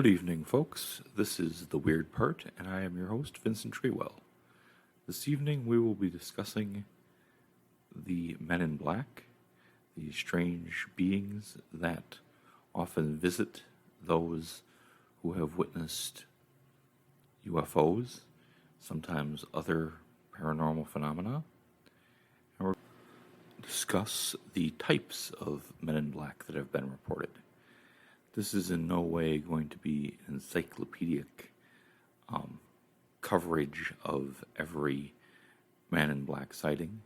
Good evening, folks. This is The Weird Part, and I am your host, Vincent Treewell. This evening we will be discussing the Men in Black, the strange beings that often visit those who have witnessed UFOs, sometimes other paranormal phenomena, and we'll discuss the types of Men in Black that have been reported. This is in no way going to be an encyclopedic coverage of every Man in Black sighting,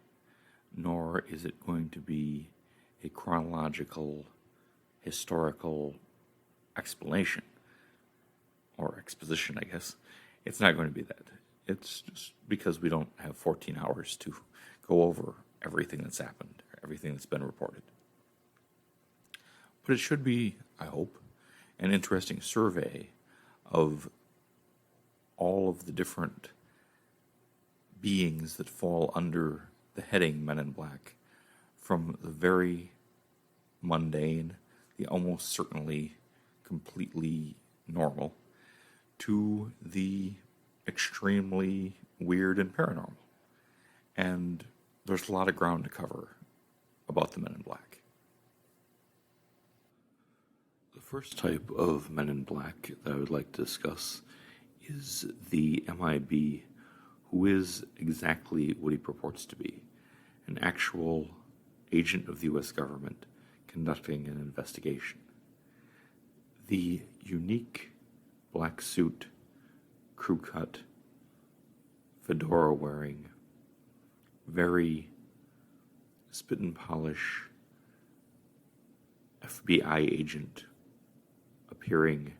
nor is it going to be a chronological, historical explanation, or exposition, I guess. It's not going to be that. It's just because we don't have 14 hours to go over everything that's happened, everything that's been reported. But it should be, I hope, an interesting survey of all of the different beings that fall under the heading Men in Black, from the very mundane, the almost certainly completely normal, to the extremely weird and paranormal. And there's a lot of ground to cover about the Men in Black. The first type of Men in Black that I would like to discuss is the MIB, who is exactly what he purports to be, an actual agent of the U.S. government conducting an investigation. The unique black suit, crew cut, fedora wearing, very spit and polish FBI agent appearing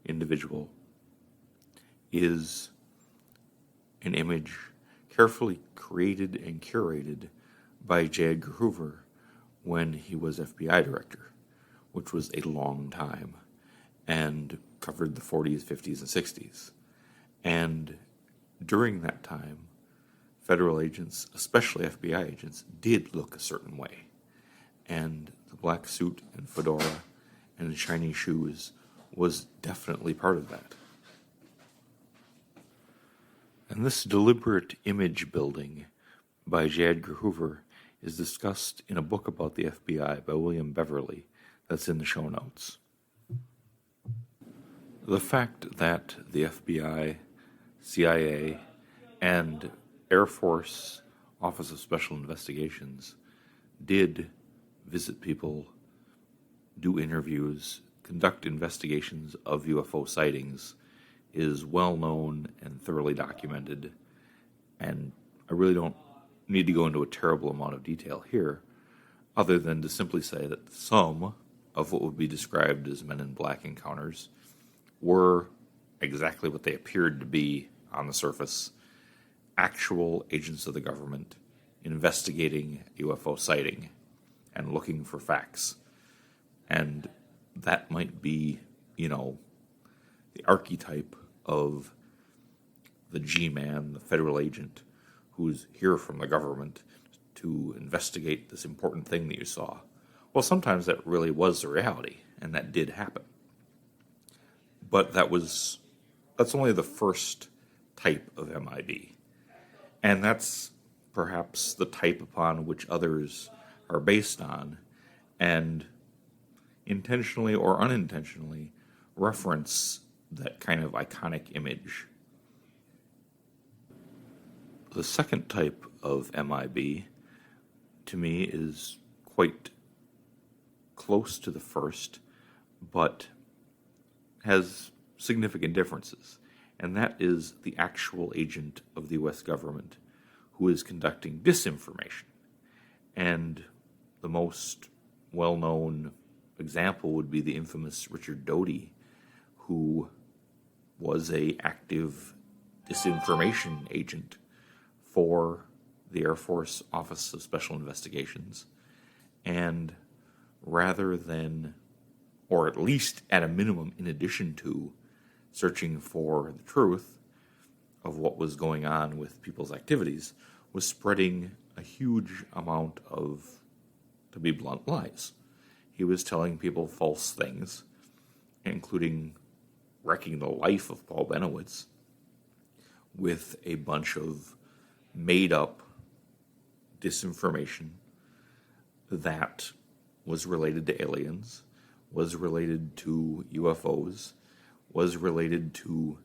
individual is an image carefully created and curated by J. Edgar Hoover when he was FBI director, which was a long time, and covered the 40s, 50s, and 60s. And during that time, federal agents, especially FBI agents, did look a certain way. And the black suit and fedora and the shiny shoes was definitely part of that. And this deliberate image building by J. Edgar Hoover is discussed in a book about the FBI by William Beverly that's in the show notes. The fact that the FBI, CIA, and Air Force Office of Special Investigations did visit people, do interviews, conduct investigations of UFO sightings is well known and thoroughly documented, and I really don't need to go into a terrible amount of detail here, other than to simply say that some of what would be described as Men in Black encounters were exactly what they appeared to be on the surface: actual agents of the government investigating UFO sighting and looking for facts. And that might be, the archetype of the G-man, the federal agent, who's here from the government to investigate this important thing that you saw. Well, sometimes that really was the reality, and that did happen. But that's only the first type of MIB. And that's perhaps the type upon which others are based on, and intentionally or unintentionally reference that kind of iconic image. The second type of MIB, to me, is quite close to the first, but has significant differences, and that is the actual agent of the U.S. government who is conducting disinformation. And the most well-known example would be the infamous Richard Doty, who was an active disinformation agent for the Air Force Office of Special Investigations. And rather than, or at least at a minimum, in addition to searching for the truth of what was going on with people's activities, was spreading a huge amount of, to be blunt, lies. He was telling people false things, including wrecking the life of Paul Benowitz with a bunch of made-up disinformation that was related to aliens, was related to UFOs, was related to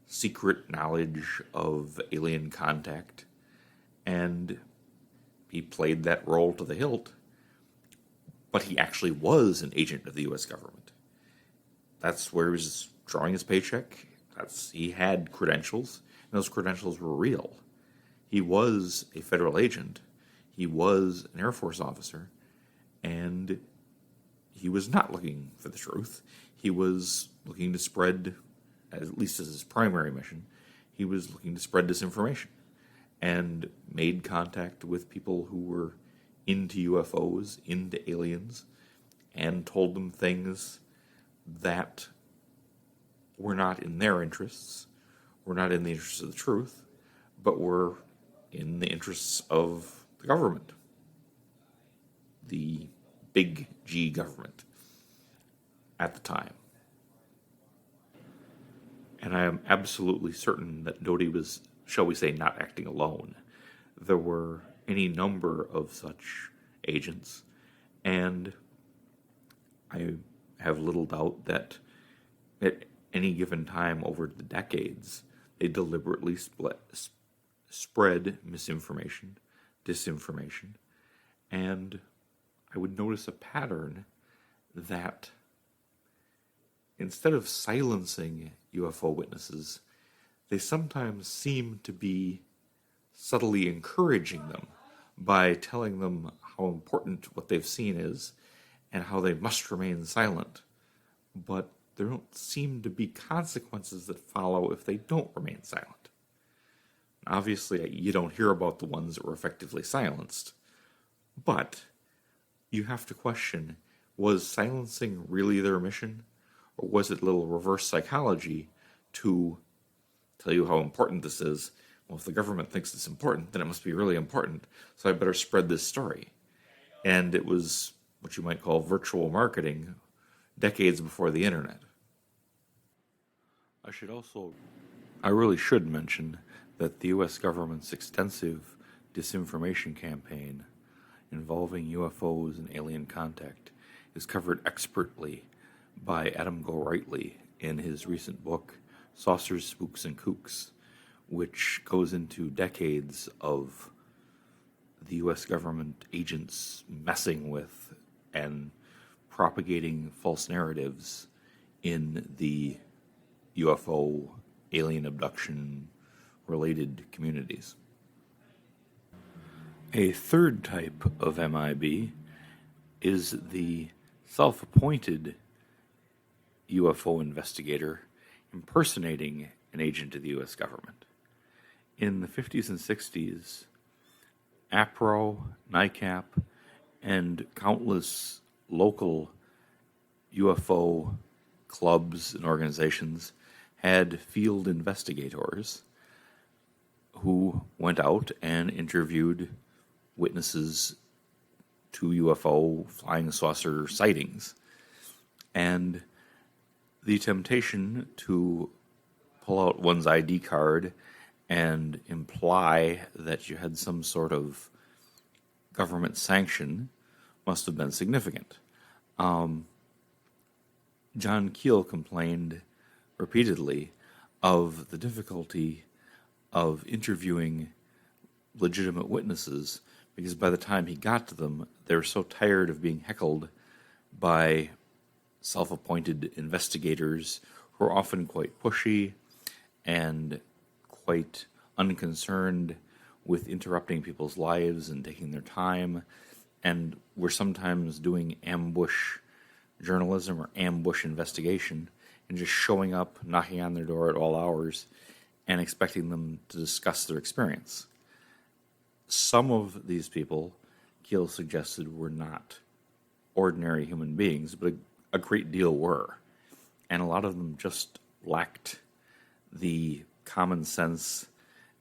secret knowledge of alien contact, and he played that role to the hilt, but he actually was an agent of the U.S. government. That's where he was drawing his paycheck. He had credentials, and those credentials were real. He was a federal agent. He was an Air Force officer, and he was not looking for the truth. He was looking to spread, at least as his primary mission, he was looking to spread disinformation and made contact with people who were into UFOs, into aliens, and told them things that were not in their interests, were not in the interests of the truth, but were in the interests of the government, the big G government at the time. And I am absolutely certain that Doty was, shall we say, not acting alone. There were any number of such agents, and I have little doubt that at any given time over the decades, they deliberately spread misinformation, disinformation, and I would notice a pattern that instead of silencing UFO witnesses, they sometimes seem to be subtly encouraging them by telling them how important what they've seen is and how they must remain silent. But there don't seem to be consequences that follow if they don't remain silent. Obviously, you don't hear about the ones that were effectively silenced, but you have to question, was silencing really their mission? Or was it a little reverse psychology to tell you how important this is? Well, if the government thinks it's important, then it must be really important, so I better spread this story. And it was what you might call virtual marketing decades before the internet. I really should mention that the U.S. government's extensive disinformation campaign involving UFOs and alien contact is covered expertly by Adam Gorightly in his recent book, Saucers, Spooks, and Kooks, which goes into decades of the U.S. government agents messing with and propagating false narratives in the UFO alien abduction related communities. A third type of MIB is the self-appointed UFO investigator impersonating an agent of the U.S. government. In the 50s and 60s, APRO, NICAP, and countless local UFO clubs and organizations had field investigators who went out and interviewed witnesses to UFO flying saucer sightings. And the temptation to pull out one's ID card and imply that you had some sort of government sanction must have been significant. John Keel complained repeatedly of the difficulty of interviewing legitimate witnesses because by the time he got to them, they were so tired of being heckled by self-appointed investigators who are often quite pushy and quite unconcerned with interrupting people's lives and taking their time, and were sometimes doing ambush journalism or ambush investigation and just showing up, knocking on their door at all hours, and expecting them to discuss their experience. Some of these people, Keel suggested, were not ordinary human beings, but a great deal were. And a lot of them just lacked the common sense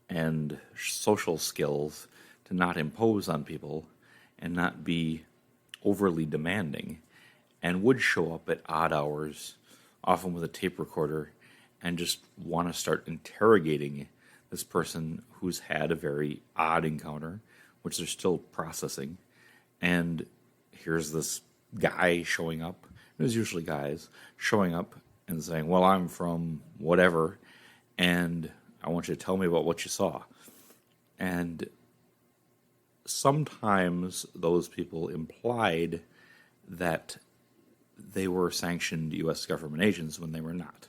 and social skills to not impose on people and not be overly demanding, and would show up at odd hours, often with a tape recorder, and just want to start interrogating this person who's had a very odd encounter, which they're still processing. And here's this guy showing up. It was usually guys showing up and saying, well, I'm from whatever, and I want you to tell me about what you saw. And sometimes those people implied that they were sanctioned U.S. government agents when they were not,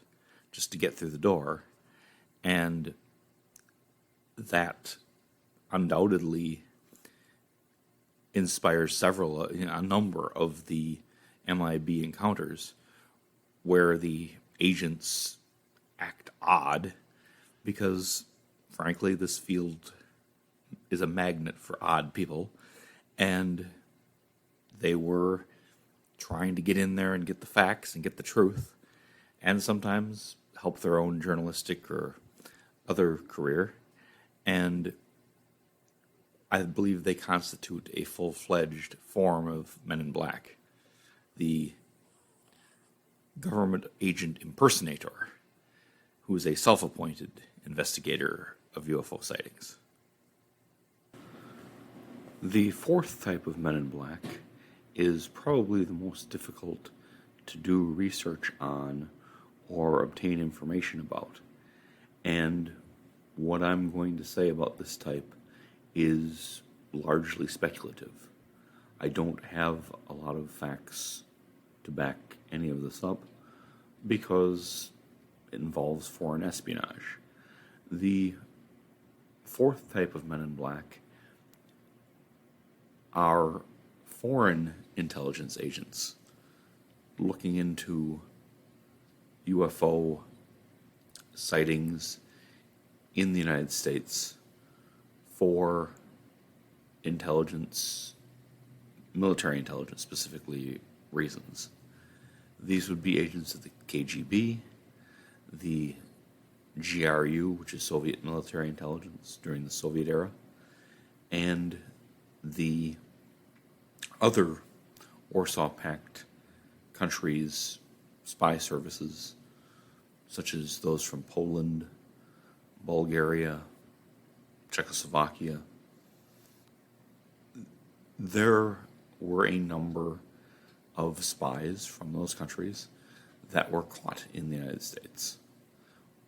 just to get through the door. And that undoubtedly inspires a number of the MIB encounters where the agents act odd because, frankly, this field is a magnet for odd people, and they were trying to get in there and get the facts and get the truth, and sometimes help their own journalistic or other career. And I believe they constitute a full-fledged form of Men in Black, the government agent impersonator, who is a self-appointed investigator of UFO sightings. The fourth type of Men in Black is probably the most difficult to do research on or obtain information about. And what I'm going to say about this type is largely speculative. I don't have a lot of facts to back any of this up because it involves foreign espionage. The fourth type of Men in Black are foreign intelligence agents looking into UFO sightings in the United States for intelligence, military intelligence specifically, reasons. These would be agents of the KGB, the GRU, which is Soviet military intelligence during the Soviet era, and the other Warsaw Pact countries' spy services, such as those from Poland, Bulgaria, Czechoslovakia. There were a number of spies from those countries that were caught in the United States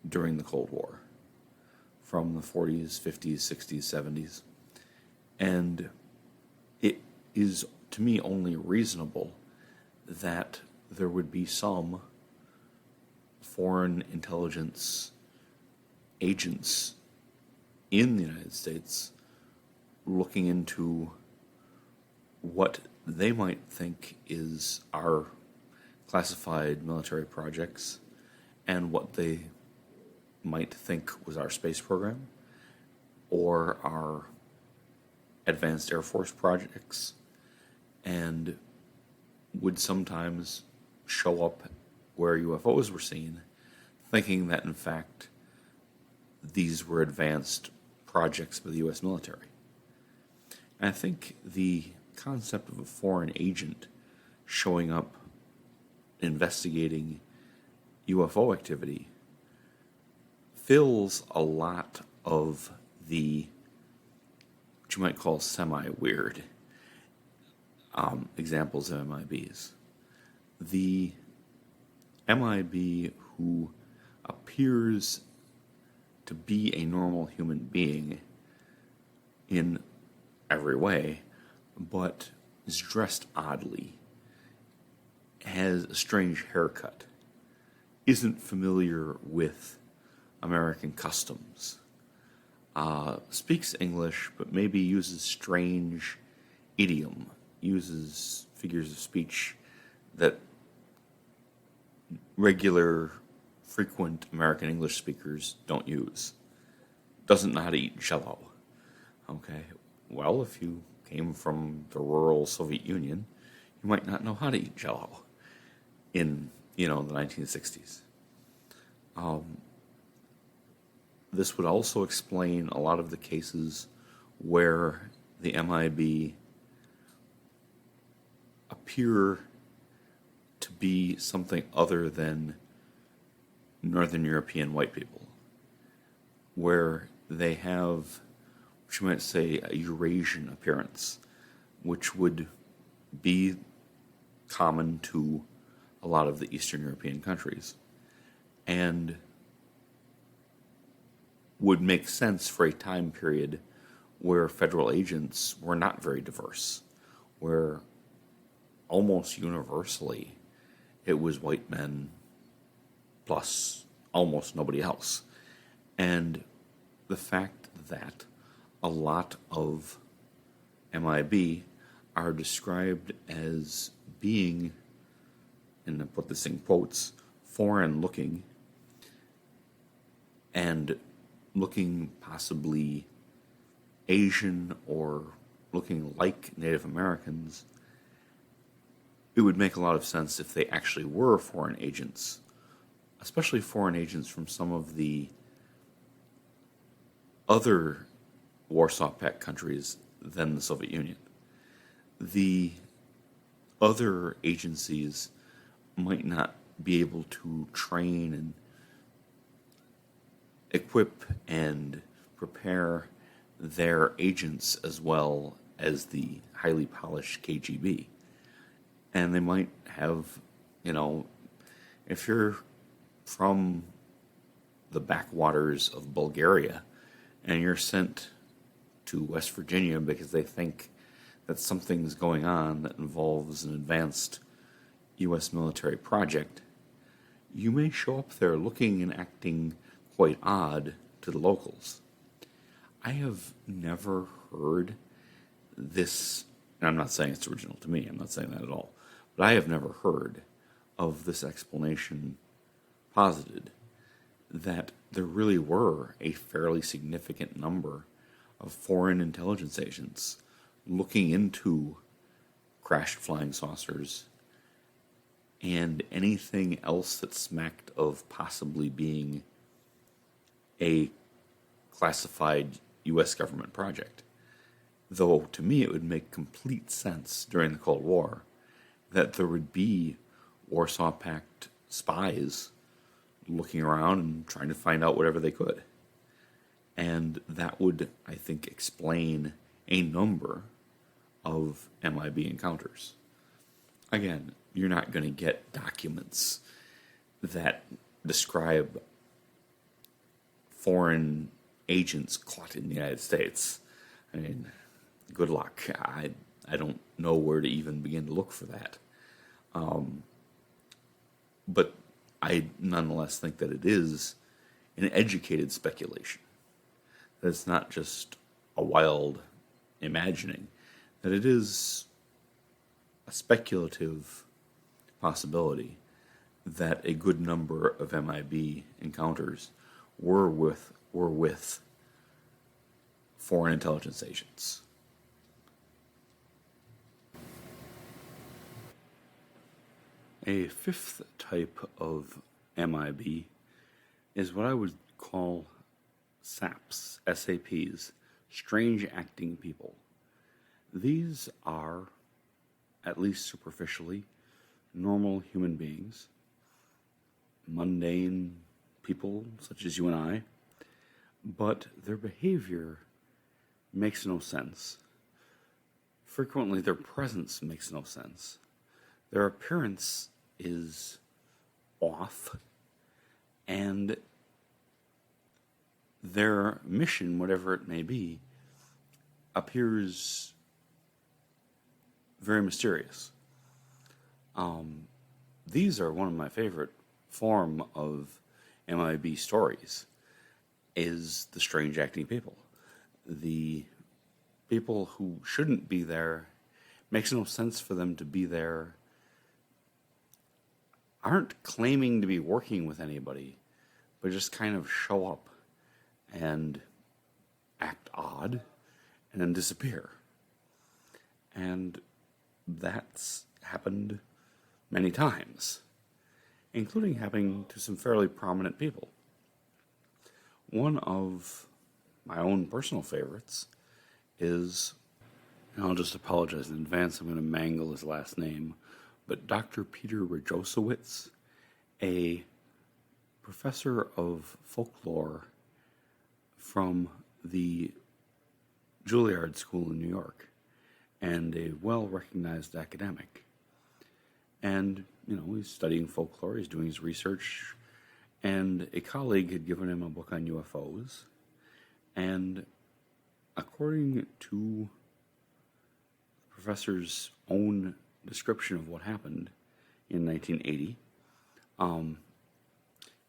during the Cold War, from the 40s, 50s, 60s, 70s. And it is, to me, only reasonable that there would be some foreign intelligence agents in the United States looking into what they might think is our classified military projects and what they might think was our space program or our advanced Air Force projects, and would sometimes show up where UFOs were seen, thinking that in fact these were advanced projects by the U.S. military. And I think the concept of a foreign agent showing up investigating UFO activity fills a lot of the, what you might call semi-weird examples of MIBs. The MIB who appears to be a normal human being in every way, but is dressed oddly, has a strange haircut, isn't familiar with American customs, speaks English, but maybe uses strange idiom, uses figures of speech that regular, frequent American English speakers don't use. Doesn't know how to eat Jell-O. Okay, well, if you came from the rural Soviet Union, you might not know how to eat Jell-O in, the 1960s. This would also explain a lot of the cases where the MIB appear to be something other than Northern European white people, where they have, what you might say, a Eurasian appearance, which would be common to a lot of the Eastern European countries, and would make sense for a time period where federal agents were not very diverse, where almost universally it was white men plus almost nobody else. And the fact that a lot of MIB are described as being, and I put this in quotes, foreign looking, and looking possibly Asian or looking like Native Americans, it would make a lot of sense if they actually were foreign agents, especially foreign agents from some of the other Warsaw Pact countries than the Soviet Union. The other agencies might not be able to train and equip and prepare their agents as well as the highly polished KGB. And they might have, if you're from the backwaters of Bulgaria and you're sent to West Virginia because they think that something's going on that involves an advanced U.S. military project, you may show up there looking and acting quite odd to the locals. I have never heard this, and I'm not saying it's original to me, I'm not saying that at all, but I have never heard of this explanation posited that there really were a fairly significant number of foreign intelligence agents looking into crashed flying saucers and anything else that smacked of possibly being a classified U.S. government project. Though, to me, it would make complete sense during the Cold War that there would be Warsaw Pact spies looking around and trying to find out whatever they could. And that would, I think, explain a number of MIB encounters. Again, you're not going to get documents that describe foreign agents caught in the United States. I mean, good luck. I don't know where to even begin to look for that. But I nonetheless think that it is an educated speculation. That it's not just a wild imagining. That it is a speculative possibility that a good number of MIB encounters were with foreign intelligence agents. A fifth type of MIB is what I would call SAPs, SAPs, strange acting people. These are, at least superficially, normal human beings, mundane people such as you and I, but their behavior makes no sense. Frequently, their presence makes no sense. Their appearance is off, and their mission, whatever it may be, appears very mysterious. These are one of my favorite form of MIB stories, is the strange acting people. The people who shouldn't be there, makes no sense for them to be there, aren't claiming to be working with anybody, but just kind of show up and act odd and then disappear. And that's happened many times, including happening to some fairly prominent people. One of my own personal favorites is, and I'll just apologize in advance, I'm going to mangle his last name, but Dr. Peter Rajosowicz, a professor of folklore from the Juilliard School in New York, and a well-recognized academic. And, he's studying folklore, he's doing his research, and a colleague had given him a book on UFOs, and according to the professor's own description of what happened in 1980,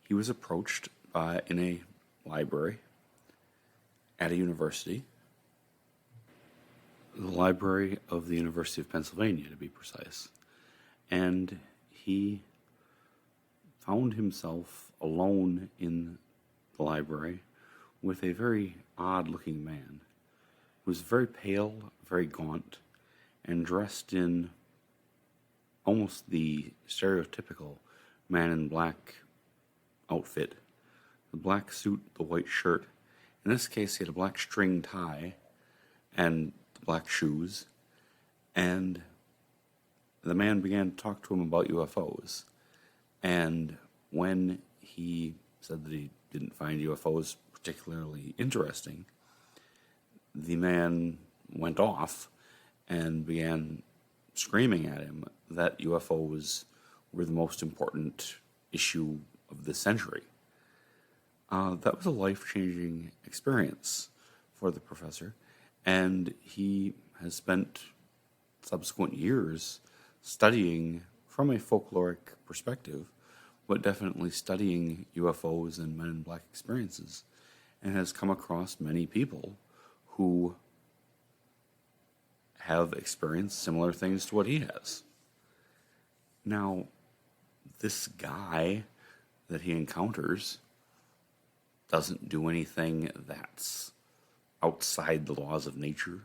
he was approached in a library at a university, the library of the University of Pennsylvania, to be precise, and he found himself alone in the library with a very odd-looking man who was very pale, very gaunt, and dressed in almost the stereotypical man in black outfit. The black suit, the white shirt. In this case, he had a black string tie and black shoes, and the man began to talk to him about UFOs. And when he said that he didn't find UFOs particularly interesting, the man went off and began screaming at him that UFOs were the most important issue of the century. That was a life-changing experience for the professor, and he has spent subsequent years studying from a folkloric perspective, but definitely studying UFOs and Men in Black experiences, and has come across many people who have experienced similar things to what he has. Now, this guy that he encounters doesn't do anything that's outside the laws of nature,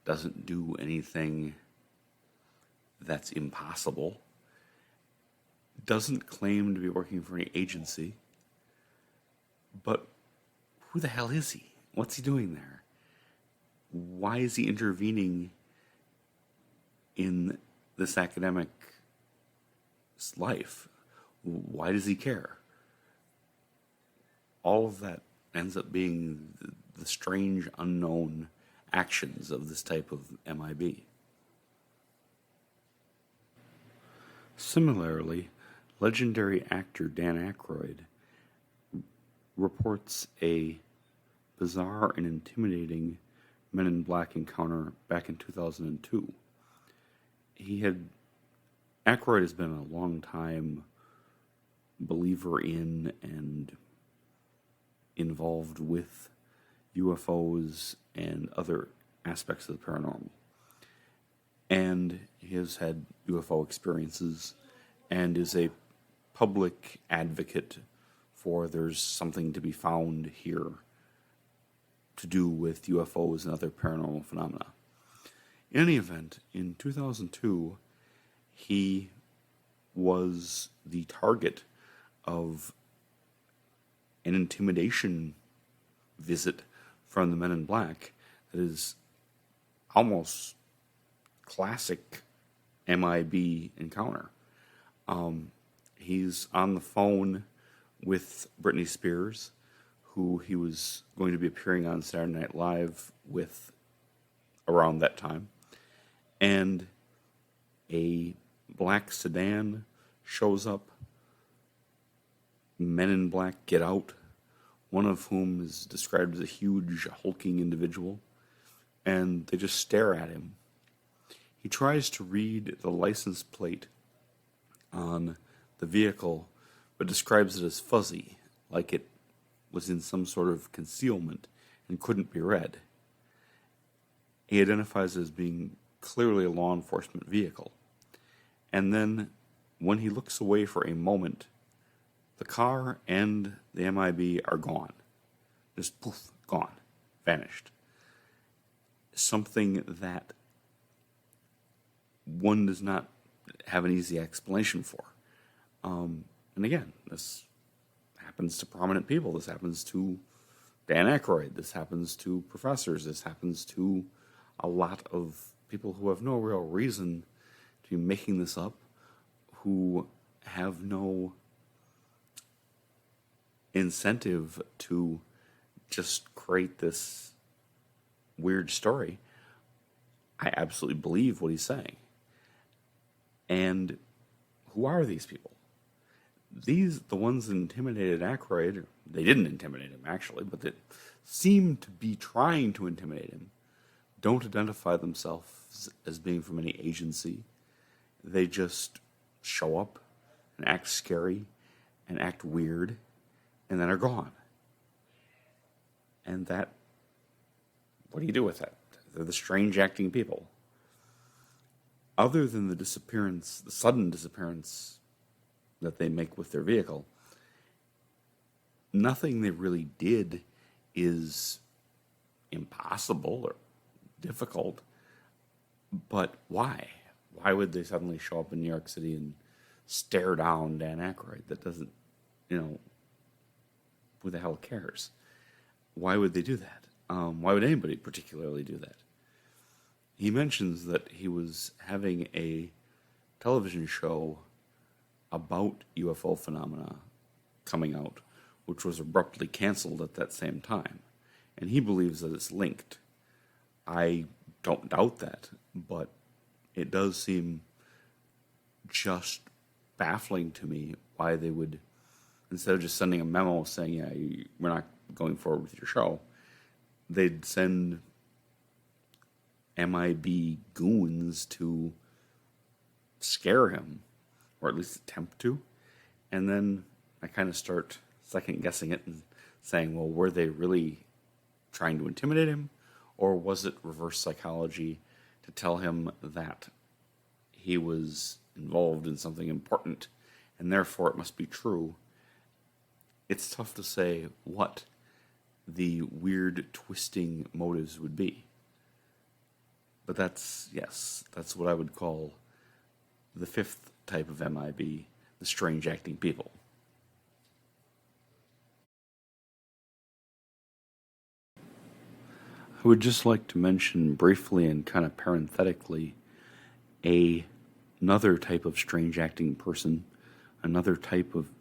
doesn't do anything that's impossible, doesn't claim to be working for any agency, but who the hell is he? What's he doing there? Why is he intervening in this academic's life? Why does he care? All of that ends up being the strange, unknown actions of this type of MIB. Similarly, legendary actor Dan Aykroyd reports a bizarre and intimidating Men in Black encounter back in 2002. Aykroyd has been a long time believer in and involved with UFOs and other aspects of the paranormal. And he has had UFO experiences and is a public advocate for there's something to be found here to do with UFOs and other paranormal phenomena. In any event, in 2002, he was the target of an intimidation visit from the Men in Black that is almost classic MIB encounter. He's on the phone with Britney Spears, who he was going to be appearing on Saturday Night Live with around that time, and a black sedan shows up. Men in Black get out, one of whom is described as a huge, hulking individual, and they just stare at him. He tries to read the license plate on the vehicle, but describes it as fuzzy, like it was in some sort of concealment and couldn't be read. He identifies it as being clearly a law enforcement vehicle. And then, when he looks away for a moment, the car and the MIB are gone. Just poof, gone, vanished. Something that one does not have an easy explanation for. And again, this happens to prominent people. This happens to Dan Aykroyd. This happens to professors. This happens to a lot of people who have no real reason to be making this up, who have no incentive to just create this weird story, I absolutely believe what he's saying. And who are these people? The ones that intimidated Aykroyd, they didn't intimidate him actually, but that seem to be trying to intimidate him, don't identify themselves as being from any agency. They just show up and act scary and act weird and then are gone. And that, what do you do with that? They're the strange acting people. Other than the disappearance, the sudden disappearance that they make with their vehicle, nothing they really did is impossible or difficult. But why? Why would they suddenly show up in New York City and stare down Dan Aykroyd? That doesn't, who the hell cares? Why would they do that? Why would anybody particularly do that? He mentions that he was having a television show about UFO phenomena coming out, which was abruptly canceled at that same time. And he believes that it's linked. I don't doubt that, but it does seem just baffling to me why they would, instead of just sending a memo saying, yeah, we're not going forward with your show, they'd send MIB goons to scare him, or at least attempt to. And then I kind of start second-guessing it and saying, well, were they really trying to intimidate him? Or was it reverse psychology to tell him that he was involved in something important and therefore it must be true? It's tough to say what the weird, twisting motives would be. But that's what I would call the fifth type of MIB, the strange acting people. I would just like to mention briefly and kind of parenthetically another type of strange acting person, another type of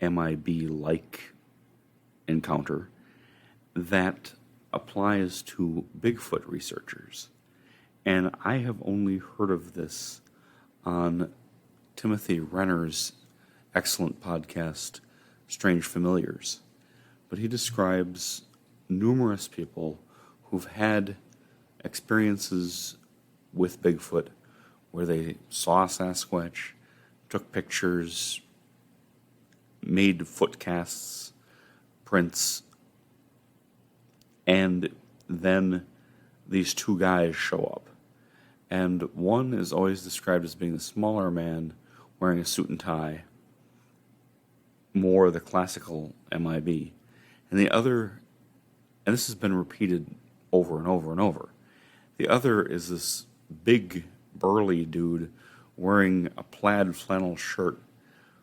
MIB-like encounter that applies to Bigfoot researchers. And I have only heard of this on Timothy Renner's excellent podcast, Strange Familiars. But he describes numerous people who've had experiences with Bigfoot where they saw a Sasquatch, took pictures, made footcasts, prints, and then these two guys show up. And one is always described as being the smaller man wearing a suit and tie, more the classical MIB. And the other, and this has been repeated over and over and over, the other is this big, burly dude wearing a plaid flannel shirt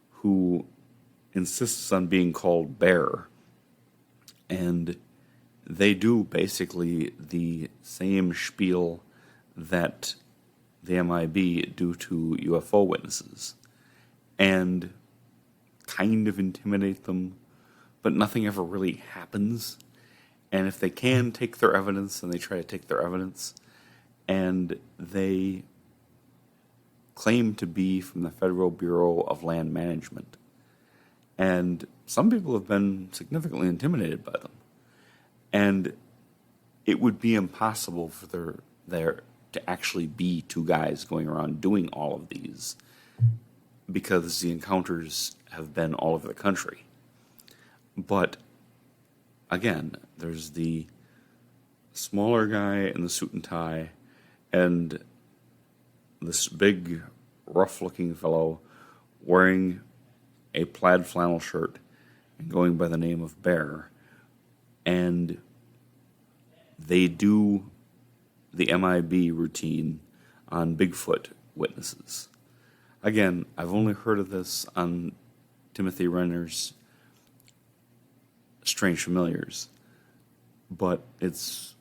who insists on being called Bear. And they do basically the same spiel that the MIB do to UFO witnesses, and kind of intimidate them, but nothing ever really happens. And if they can take their evidence, then they try to take their evidence, and they claim to be from the Federal Bureau of Land Management. And some people have been significantly intimidated by them. And it would be impossible for there to actually be two guys going around doing all of these, because the encounters have been all over the country. But again, there's the smaller guy in the suit and tie, and this big, rough-looking fellow wearing a plaid flannel shirt and going by the name of Bear. And they do the MIB routine on Bigfoot witnesses. Again, I've only heard of this on Timothy Renner's Strange Familiars, but it's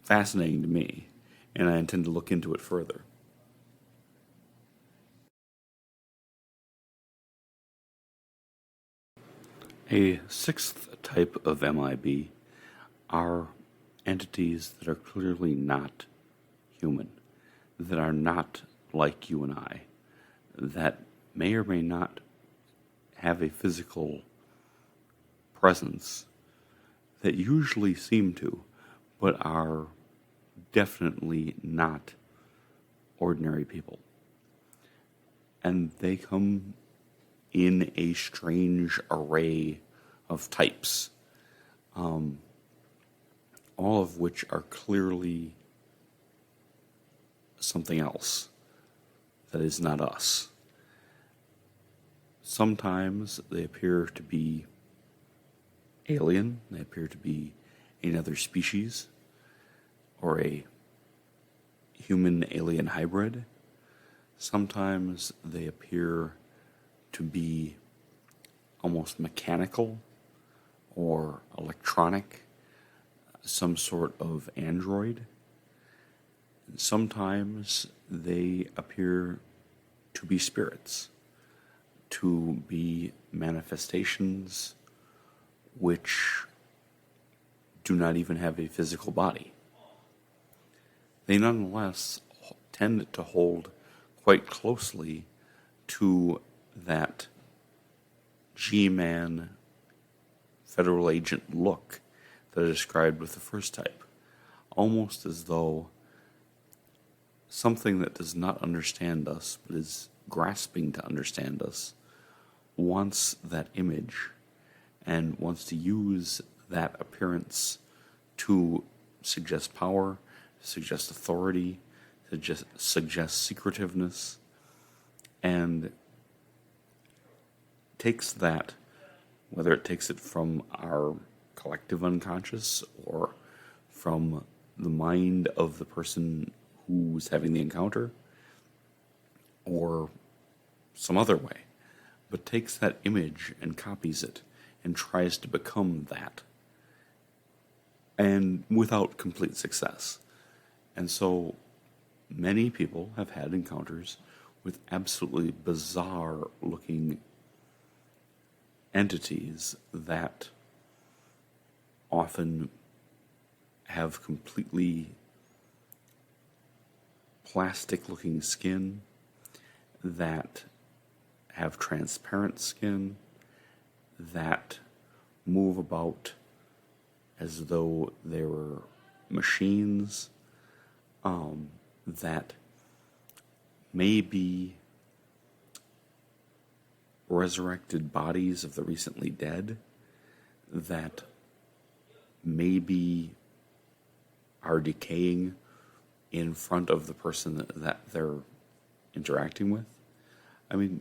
fascinating to me, and I intend to look into it further. A sixth type of MIB are entities that are clearly not human, that are not like you and I, that may or may not have a physical presence, that usually seem to, but are definitely not ordinary people. And they come in a strange array of types, all of which are clearly something else that is not us. Sometimes they appear to be alien, they appear to be another species, or a human-alien hybrid. Sometimes they appear to be almost mechanical or electronic, some sort of android. Sometimes they appear to be spirits, to be manifestations which do not even have a physical body. They nonetheless tend to hold quite closely to that G-Man federal agent look that I described with the first type, almost as though something that does not understand us but is grasping to understand us wants that image and wants to use that appearance to suggest power, suggest authority, suggest secretiveness, and takes that, whether it takes it from our collective unconscious or from the mind of the person who's having the encounter, or some other way, but takes that image and copies it and tries to become that, and without complete success. And so many people have had encounters with absolutely bizarre looking entities that often have completely plastic looking skin, that have transparent skin, that move about as though they were machines, that may be resurrected bodies of the recently dead, that maybe are decaying in front of the person that they're interacting with. I mean,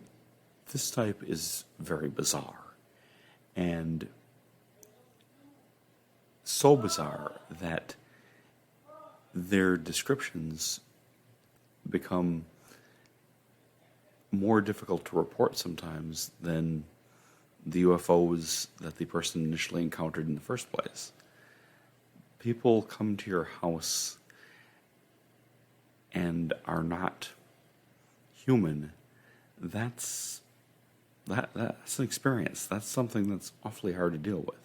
this type is very bizarre, and so bizarre that their descriptions become more difficult to report sometimes than the UFOs that the person initially encountered in the first place. People come to your house and are not human. That's an experience. That's something that's awfully hard to deal with.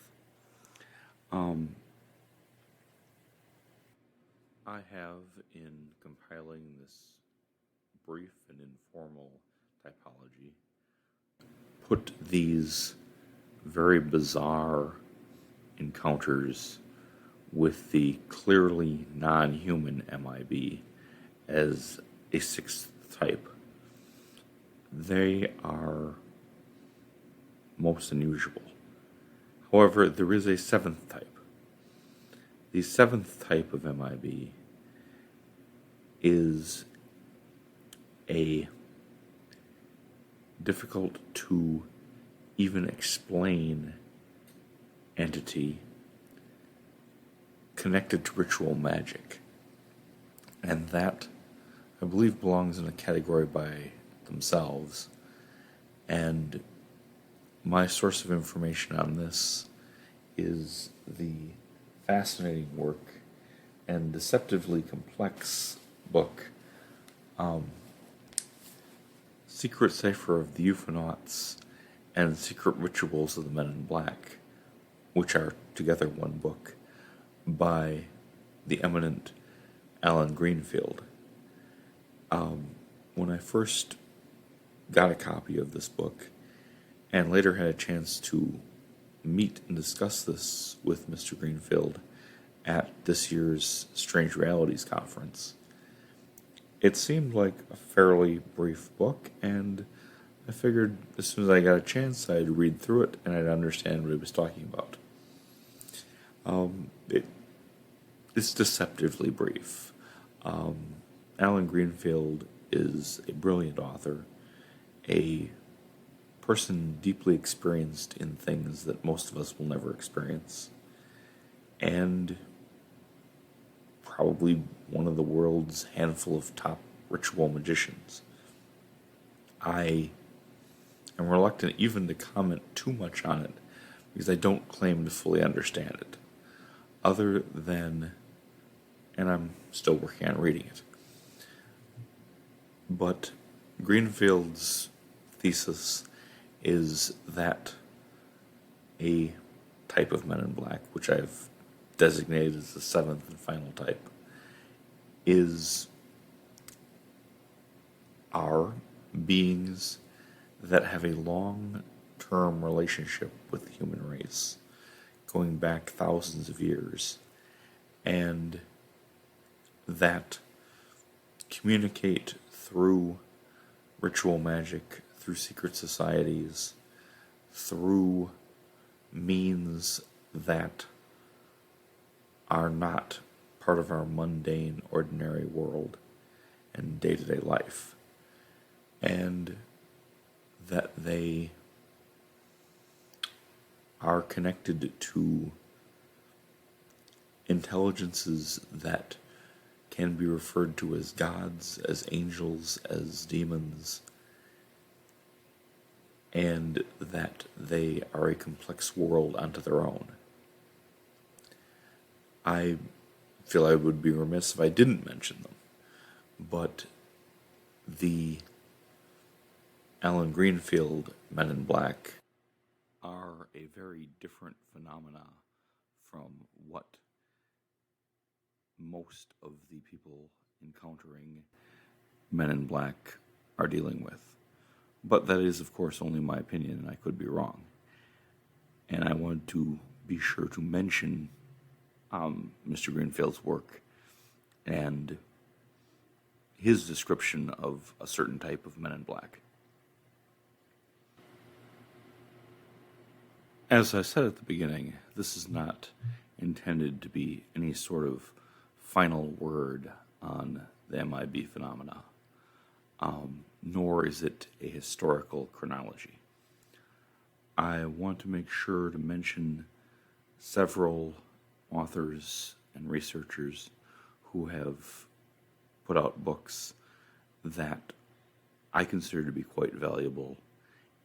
I have, in compiling this brief and informal typology, put these very bizarre encounters with the clearly non-human MIB as a sixth type. They are most unusual. However, there is a seventh type. The seventh type of MIB is a difficult to even explain entity connected to ritual magic. And that, I believe, belongs in a category by themselves. And my source of information on this is the fascinating work and deceptively complex book, Secret Cipher of the Ufonauts and Secret Rituals of the Men in Black, which are together one book, by the eminent Alan Greenfield. When I first got a copy of this book, and later had a chance to meet and discuss this with Mr. Greenfield at this year's Strange Realities conference, it seemed like a fairly brief book, and I figured as soon as I got a chance, I'd read through it and I'd understand what he was talking about. It's deceptively brief. Alan Greenfield is a brilliant author, a person deeply experienced in things that most of us will never experience, and probably one of the world's handful of top ritual magicians. I am reluctant even to comment too much on it because I don't claim to fully understand it, other than, and I'm still working on reading it, but Greenfield's thesis is that a type of Men in Black, which I've designated as the seventh and final type, are beings that have a long-term relationship with the human race, going back thousands of years, and that communicate through ritual magic, through secret societies, through means that are not part of our mundane, ordinary world and day-to-day life, and that they are connected to intelligences that can be referred to as gods, as angels, as demons, and that they are a complex world unto their own. I feel I would be remiss if I didn't mention them, but the Alan Greenfield Men in Black are a very different phenomena from what most of the people encountering Men in Black are dealing with. But that is, of course, only my opinion, and I could be wrong. And I wanted to be sure to mention Mr. Greenfield's work and his description of a certain type of Men in Black. As I said at the beginning, this is not intended to be any sort of final word on the MIB phenomena, nor is it a historical chronology. I want to make sure to mention several authors and researchers who have put out books that I consider to be quite valuable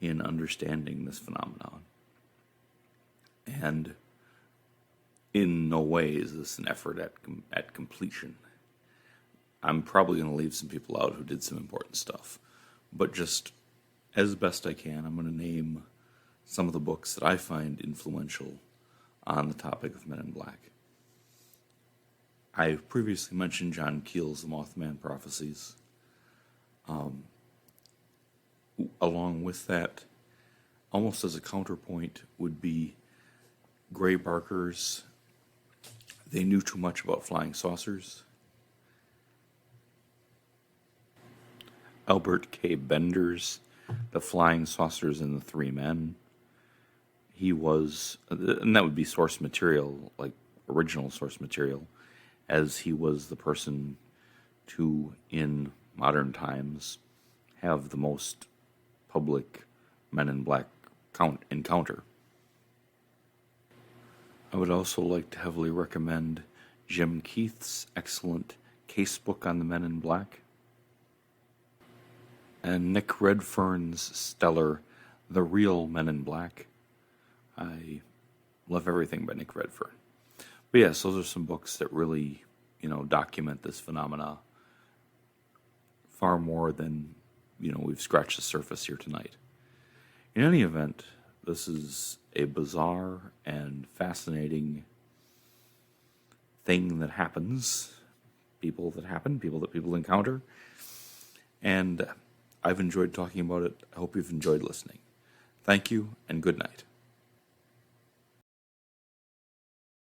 in understanding this phenomenon. And in no way is this an effort at completion. I'm probably going to leave some people out who did some important stuff, but just as best I can, I'm going to name some of the books that I find influential on the topic of Men in Black. I've previously mentioned John Keel's The Mothman Prophecies. Along with that, almost as a counterpoint, would be Gray Barker's They Knew Too Much About Flying Saucers, Albert K. Bender's The Flying Saucers and the Three Men. He was, and that would be source material, like original source material, as he was the person to, in modern times, have the most public Men in Black encounter. I would also like to heavily recommend Jim Keith's excellent case book on the Men in Black, and Nick Redfern's stellar The Real Men in Black. I love everything by Nick Redfern. But yes, those are some books that really, document this phenomena far more than, we've scratched the surface here tonight. In any event, this is a bizarre and fascinating thing that happens, people that people encounter, and I've enjoyed talking about it. I hope you've enjoyed listening. Thank you, and good night.